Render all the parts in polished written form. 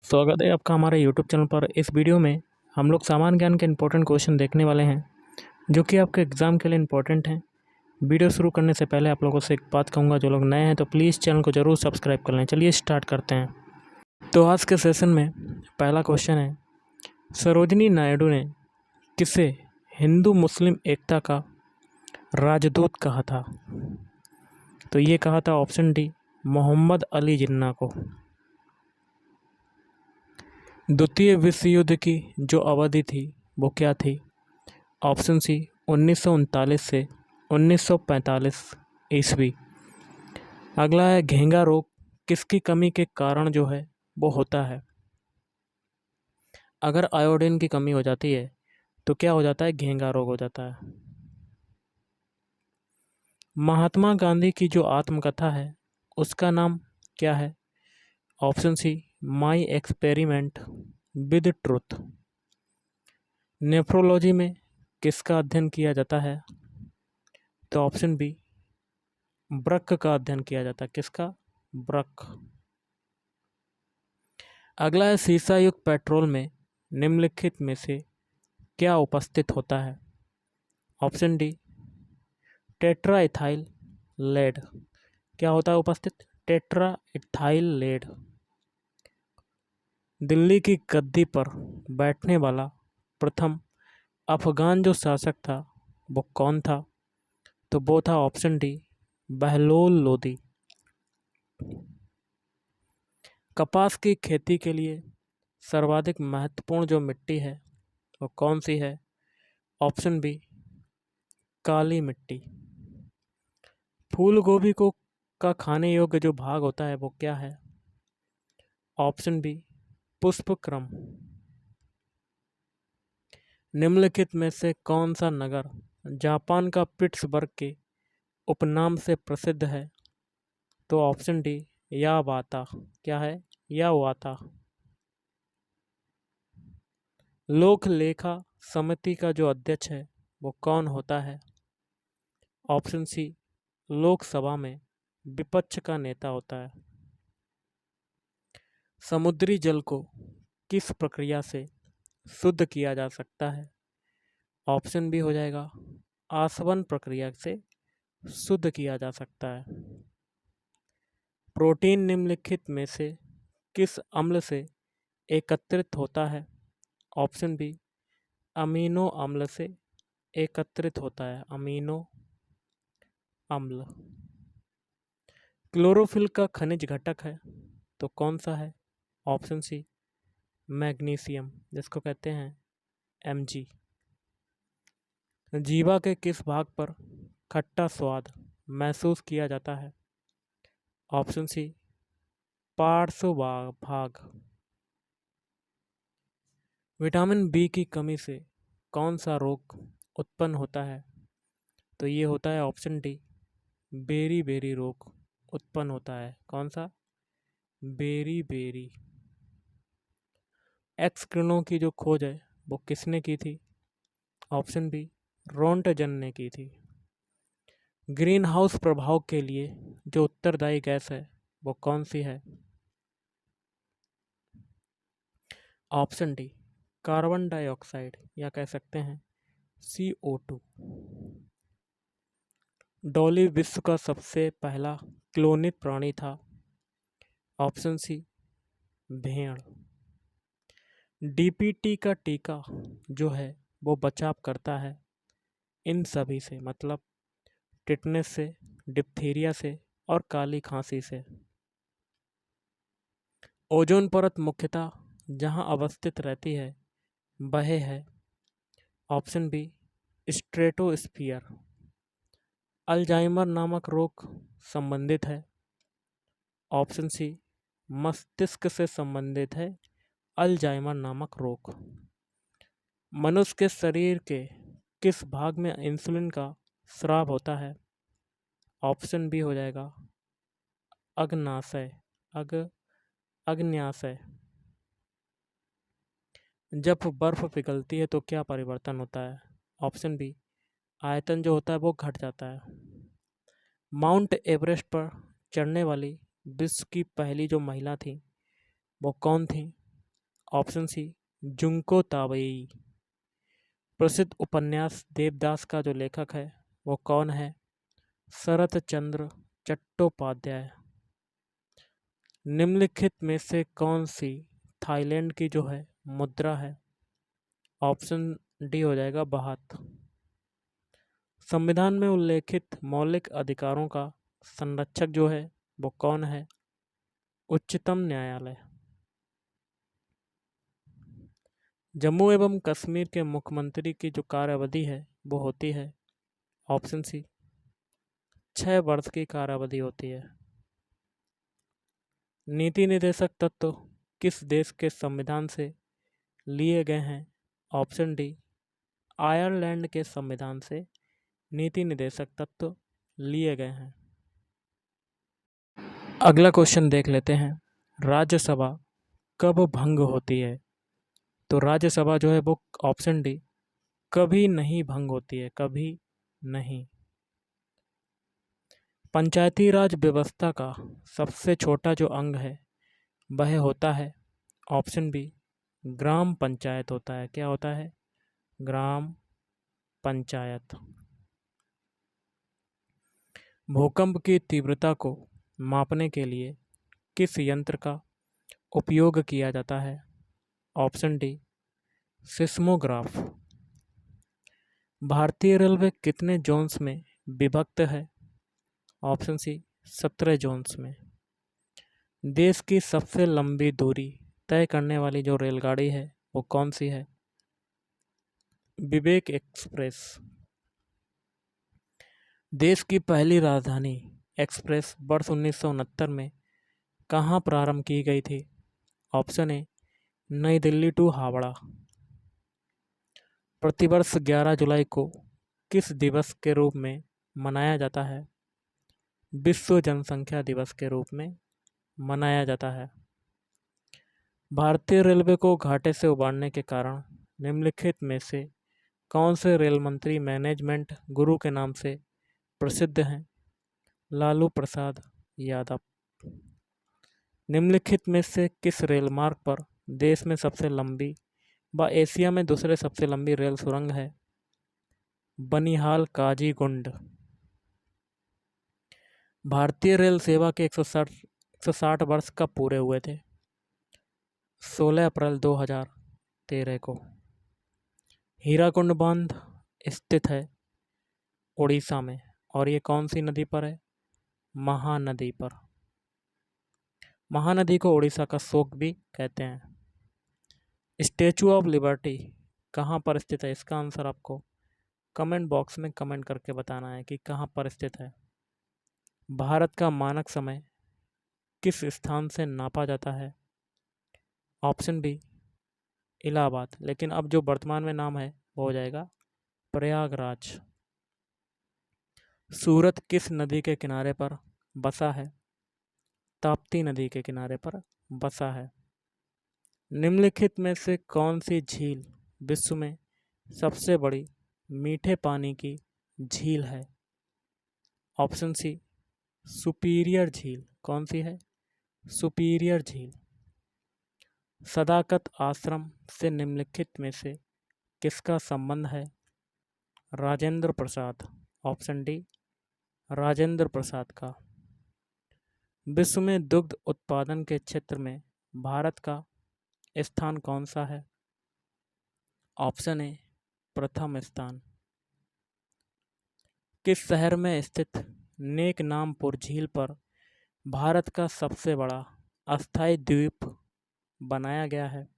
स्वागत है आपका हमारे यूट्यूब चैनल पर। इस वीडियो में हम लोग सामान्य ज्ञान के इंपॉर्टेंट क्वेश्चन देखने वाले हैं जो कि आपके एग्ज़ाम के लिए इंपॉर्टेंट हैं। वीडियो शुरू करने से पहले आप लोगों से एक बात कहूँगा, जो लोग नए हैं तो प्लीज़ चैनल को ज़रूर सब्सक्राइब कर लें। चलिए स्टार्ट करते हैं। तो आज के सेशन में पहला क्वेश्चन है, सरोजिनी नायडू ने किसे हिंदू मुस्लिम एकता का राजदूत कहा था? तो ये कहा था ऑप्शन डी, मोहम्मद अली जिन्ना को। द्वितीय विश्व युद्ध की जो अवधि थी वो क्या थी? ऑप्शन सी, 1939 से 1945 ईस्वी। अगला है, घेंगा रोग किसकी कमी के कारण जो है वो होता है? अगर आयोडीन की कमी हो जाती है तो क्या हो जाता है? घेंगा रोग हो जाता है। महात्मा गांधी की जो आत्मकथा है उसका नाम क्या है? Option C, my experiment with truth. Nephrology में किसका अध्ययन किया जाता है? तो ऑप्शन बी, वृक्क का अध्ययन किया जाता है। किसका? वृक्क। अगला है, सीसा युक्त पेट्रोल में निम्नलिखित में से क्या उपस्थित होता है? Option D, tetra ethyl lead. क्या होता है उपस्थित? Tetra ethyl lead. दिल्ली की गद्दी पर बैठने वाला प्रथम अफगान जो शासक था वो कौन था? तो वो था ऑप्शन डी, बहलोल लोदी। कपास की खेती के लिए सर्वाधिक महत्वपूर्ण जो मिट्टी है वो कौन सी है? ऑप्शन बी, काली मिट्टी। फूल गोभी को का खाने योग्य जो भाग होता है वो क्या है? ऑप्शन बी, पुष्पक्रम। निम्नलिखित में से कौन सा नगर जापान का पिट्सबर्ग के उपनाम से प्रसिद्ध है? तो ऑप्शन डी, यावाता। क्या है? यावाता। लोक लेखा समिति का जो अध्यक्ष है वो कौन होता है? ऑप्शन सी, लोकसभा में विपक्ष का नेता होता है। समुद्री जल को किस प्रक्रिया से शुद्ध किया जा सकता है? ऑप्शन बी हो जाएगा, आसवन प्रक्रिया से शुद्ध किया जा सकता है। प्रोटीन निम्नलिखित में से किस अम्ल से एकत्रित होता है? ऑप्शन बी, अमीनो अम्ल से एकत्रित होता है। अमीनो अम्ल। क्लोरोफिल का खनिज घटक है तो कौन सा है? ऑप्शन सी, मैग्नीशियम, जिसको कहते हैं Mg। जीवा के किस भाग पर खट्टा स्वाद महसूस किया जाता है? ऑप्शन सी, पार्श्व भाग। विटामिन बी की कमी से कौन सा रोग उत्पन्न होता है? तो ये होता है ऑप्शन डी, बेरी बेरी रोग उत्पन्न होता है। कौन सा? Berry berry. एक्स किरणों की जो खोज है वो किसने की थी? ऑप्शन बी, रोंटजन ने की थी। ग्रीन हाउस प्रभाव के लिए जो उत्तरदायी गैस है वो कौन सी है? ऑप्शन डी, कार्बन डाइऑक्साइड, या कह सकते हैं CO2। डॉली विश्व का सबसे पहला क्लोनित प्राणी था। ऑप्शन सी, भेड़। DPT का टीका जो है वो बचाव करता है इन सभी से, मतलब टिटनेस से, डिप्थीरिया से और काली खांसी से। ओजोन परत मुख्यतः जहाँ अवस्थित रहती है वह है ऑप्शन बी, स्ट्रेटोस्फियर। अल्जाइमर नामक रोग संबंधित है। ऑप्शन सी, मस्तिष्क से संबंधित है अल्जाइमर नामक रोग। मनुष्य के शरीर के किस भाग में इंसुलिन का स्राव होता है? ऑप्शन बी हो जाएगा, अग्नाशय। अग्न्याशय। जब बर्फ पिघलती है तो क्या परिवर्तन होता है? ऑप्शन बी, आयतन जो होता है वो घट जाता है। माउंट एवरेस्ट पर चढ़ने वाली विश्व की पहली जो महिला थी वो कौन थी? Option C Junko Tabei. प्रसिद्ध उपन्यास देवदास का जो लेखक है वो कौन है? शरत चंद्र चट्टोपाध्याय। निम्नलिखित में से कौन सी थाईलैंड की जो है मुद्रा है? ऑप्शन डी हो जाएगा बाहत। संविधान में उल्लेखित मौलिक अधिकारों का संरक्षक जो है वो कौन है? उच्चतम न्यायालय। जम्मू एवं कश्मीर के मुख्यमंत्री की जो कार्यावधि है वो होती है? ऑप्शन सी 6 वर्ष की कार्यावधि होती है। नीति निर्देशक तत्व किस देश के संविधान से लिए गए हैं? ऑप्शन डी आयरलैंड के संविधान से नीति निर्देशक तत्व लिए गए हैं। अगला क्वेश्चन देख लेते हैं। राज्यसभा कब भंग होती है? तो राज्यसभा जो है वो ऑप्शन डी कभी नहीं भंग होती है, कभी नहीं। पंचायती राज व्यवस्था का सबसे छोटा जो अंग है वह होता है? ऑप्शन बी ग्राम पंचायत होता है। क्या होता है? ग्राम पंचायत। भूकंप की तीव्रता को मापने के लिए किस यंत्र का उपयोग किया जाता है? Option D seismograph. भारतीय रेलवे कितने जोन्स में विभक्त है? ऑप्शन सी 17 जोन्स में। देश की सबसे लंबी दूरी तय करने वाली जो रेलगाड़ी है वो कौन सी है? विवेक एक्सप्रेस। देश की पहली राजधानी एक्सप्रेस वर्ष 1969 में कहाँ प्रारंभ की गई थी? ऑप्शन ए नई दिल्ली टू हावड़ा। प्रतिवर्ष 11 जुलाई को किस दिवस के रूप में मनाया जाता है? विश्व जनसंख्या दिवस के रूप में मनाया जाता है। भारतीय रेलवे को घाटे से उबारने के कारण निम्नलिखित में से कौन से रेल मंत्री मैनेजमेंट गुरु के नाम से प्रसिद्ध हैं? लालू प्रसाद यादव। निम्नलिखित में से किस रेल मार्ग पर देश में सबसे लंबी व एशिया में दूसरे सबसे लंबी रेल सुरंग है? बनिहाल काजीगुंड। भारतीय रेल सेवा के 160 वर्ष कब पूरे हुए थे? 16 अप्रैल 2013 को। हीराकुंड बांध स्थित है उड़ीसा में और ये कौन सी नदी पर है? महानदी पर। महानदी को उड़ीसा का शोक भी कहते हैं। स्टैचू ऑफ लिबर्टी कहाँ पर स्थित है? इसका आंसर आपको कमेंट बॉक्स में कमेंट करके बताना है कि कहाँ पर स्थित है। भारत का मानक समय किस स्थान से नापा जाता है? ऑप्शन बी इलाहाबाद, लेकिन अब जो वर्तमान में नाम है वो हो जाएगा प्रयागराज। सूरत किस नदी के किनारे पर बसा है? ताप्ती नदी के किनारे पर बसा है। निम्नलिखित में से कौन सी झील विश्व में सबसे बड़ी मीठे पानी की झील है? ऑप्शन सी सुपीरियर झील। कौन सी है? सुपीरियर झील। सदाकत आश्रम से निम्नलिखित में से किसका संबंध है? राजेंद्र प्रसाद। ऑप्शन डी राजेंद्र प्रसाद का। विश्व में दुग्ध उत्पादन के क्षेत्र में भारत का स्थान कौन सा है? ऑप्शन ए प्रथम स्थान। किस शहर में स्थित नेक नामपुर झील पर भारत का सबसे बड़ा अस्थायी द्वीप बनाया गया है?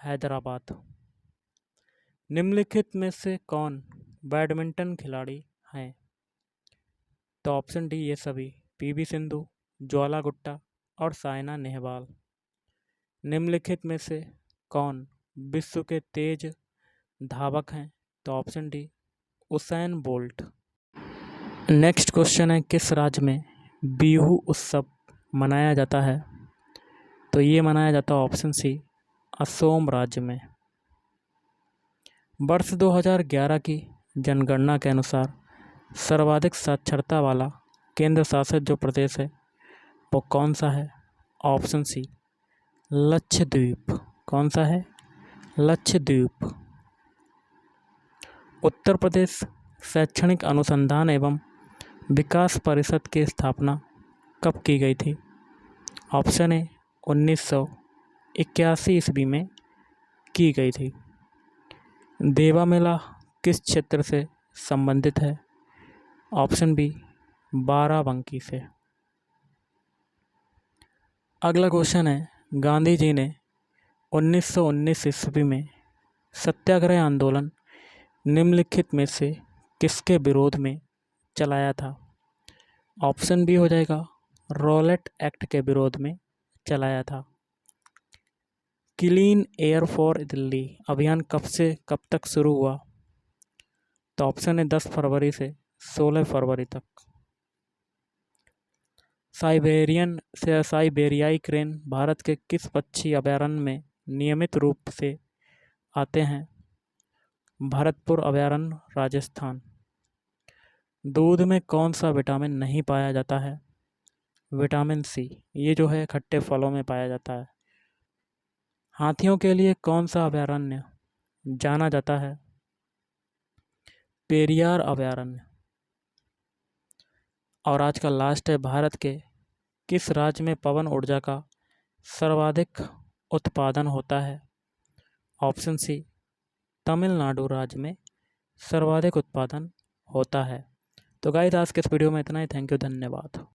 हैदराबाद। निम्नलिखित में से कौन बैडमिंटन खिलाड़ी हैं? तो ऑप्शन डी ये सभी पीवी सिंधु, ज्वाला गुट्टा और साइना नेहवाल। निम्नलिखित में से कौन विश्व के तेज धावक हैं? तो option D Usain bolt. Next question है किस राज्य में बिहू उत्सव मनाया जाता है? तो ये मनाया जाता है ऑप्शन सी असोम राज्य में। वर्ष 2011 की जनगणना के अनुसार सर्वाधिक साक्षरता वाला केंद्र शासित जो प्रदेश है वो कौन सा है? Option C Lakshadweep. कौन सा है? लक्षद्वीप। उत्तर प्रदेश शैक्षणिक अनुसंधान एवं विकास परिषद की स्थापना कब की गई थी? ऑप्शन ए 1981 ईस्वी में की गई थी। देवा मेला किस क्षेत्र से संबंधित है? ऑप्शन बी बाराबंकी से। अगला क्वेश्चन है, गांधी जी ने 1919 ईस्वी में सत्याग्रह आंदोलन निम्नलिखित में से किसके विरोध में चलाया था? ऑप्शन बी हो जाएगा रॉलेट एक्ट के विरोध में चलाया था। क्लीन एयर फॉर दिल्ली अभियान कब से कब तक शुरू हुआ? तो ऑप्शन है 10 फरवरी से 16 फरवरी तक। साइबेरियाई क्रेन भारत के किस पक्षी अभयारण्य में नियमित रूप से आते हैं? भरतपुर अभयारण्य, राजस्थान। दूध में कौन सा विटामिन नहीं पाया जाता है? Vitamin C. ये जो है खट्टे फलों में पाया जाता है। हाथियों के लिए कौन सा अभयारण्य जाना जाता है? पेरियार अभयारण्य। और आज का लास्ट है, भारत के किस राज्य में पवन ऊर्जा का सर्वाधिक उत्पादन होता है? ऑप्शन सी तमिलनाडु राज्य में सर्वाधिक उत्पादन होता है। तो गाइस, आज के इस वीडियो में इतना ही। थैंक यू, धन्यवाद।